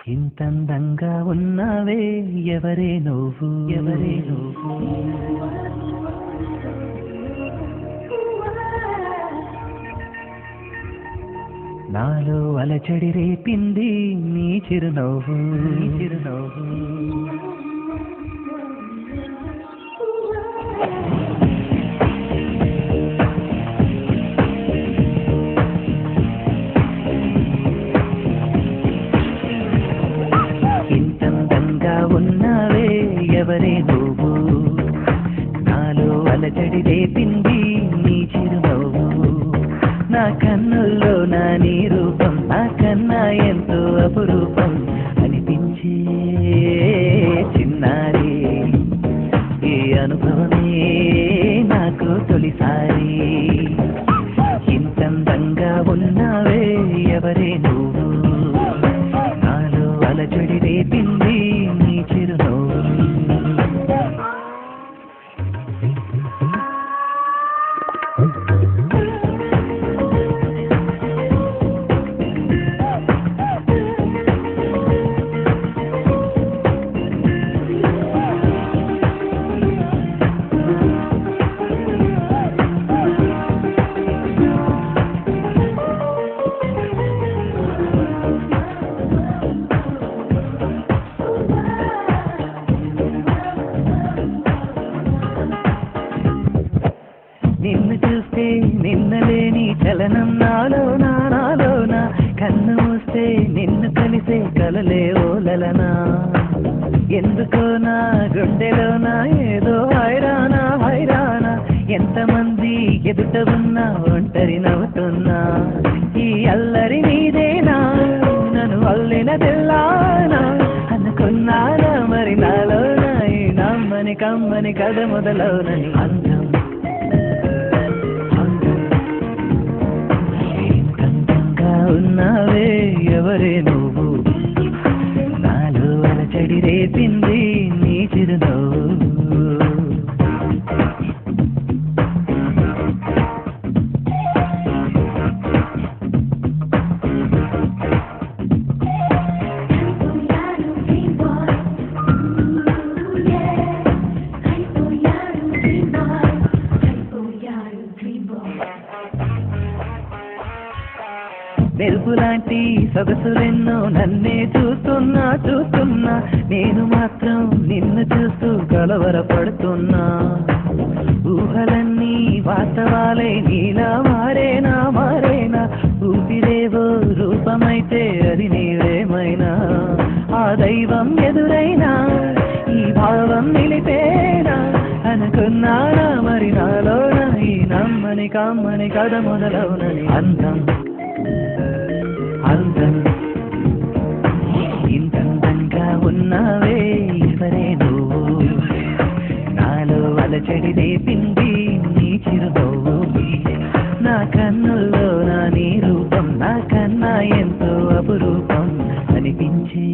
ఇంతందంగా ఉన్నావే ఎవరే నువ్వు ఎవరే నువ్వు నాలో అలచడి రేపింది నీ చిరునవ్వు నీ చిరునవ్వు ఇంతందంగా ఉన్నావే ఎవరే నువ్వు నాలో అలచడి రేపింది నీ చిరునవ్వు నా కన్నుల్లో నా నీ రూపం నా కన్నా ఎంతో అపురూపం అనిపించే చిన్నారి ఈ అనుభవమే నాకు తొలిసారి ఇంతందంగా ఉన్నావే ఎవరే నువ్వు నాలో అలచడి రేపింది నీ చిరునవ్వు నిన్ను చూస్తే నిన్నలేని చలనం నాలోనా కన్ను మూస్తే నిన్ను కలిసే కలలే ఓలలనా ఎందుకో నా గుండెలోనా ఏదో హైరానా ఎంతమంది ఎదుట ఉన్నా ఒంటరి నవ్వుతున్నా ఈ అల్లరి నీదేనా నన్ను అల్లిన తెల్లానా అనుకున్నానా మరి నాలోనా ఈ నమ్మని కమ్మని కథ మొదలవునని అందం ఉన్నావే ఎవరే నువ్వు నాలో అలచడి రేపింది నీ చిరునవ్వు మెరుపులాంటి సొగసులెన్నో నన్నే చూస్తున్నా నేను మాత్రం నిన్ను చూస్తూ కలవరపడుతున్నా ఊహలన్నీ వాస్తవాలే నీలా మారేనా ఊపిరేవో రూపమైతే అది నీవేమైనా ఆ దైవం ఎదురైనా ఈ భావం నిలిపేనా అనుకున్నానా మరి నాలోన ఈ నమ్మని కమ్మని కథ మొదలవునని అందం ఇంతందంగా ఉన్నావే ఎవరే నువ్వు నాలో అలచడి రేపింది నీ చిరునవ్వు నా కన్నుల్లో నా నీ రూపం నా కన్నా ఎంతో అపురూపం అనిపించే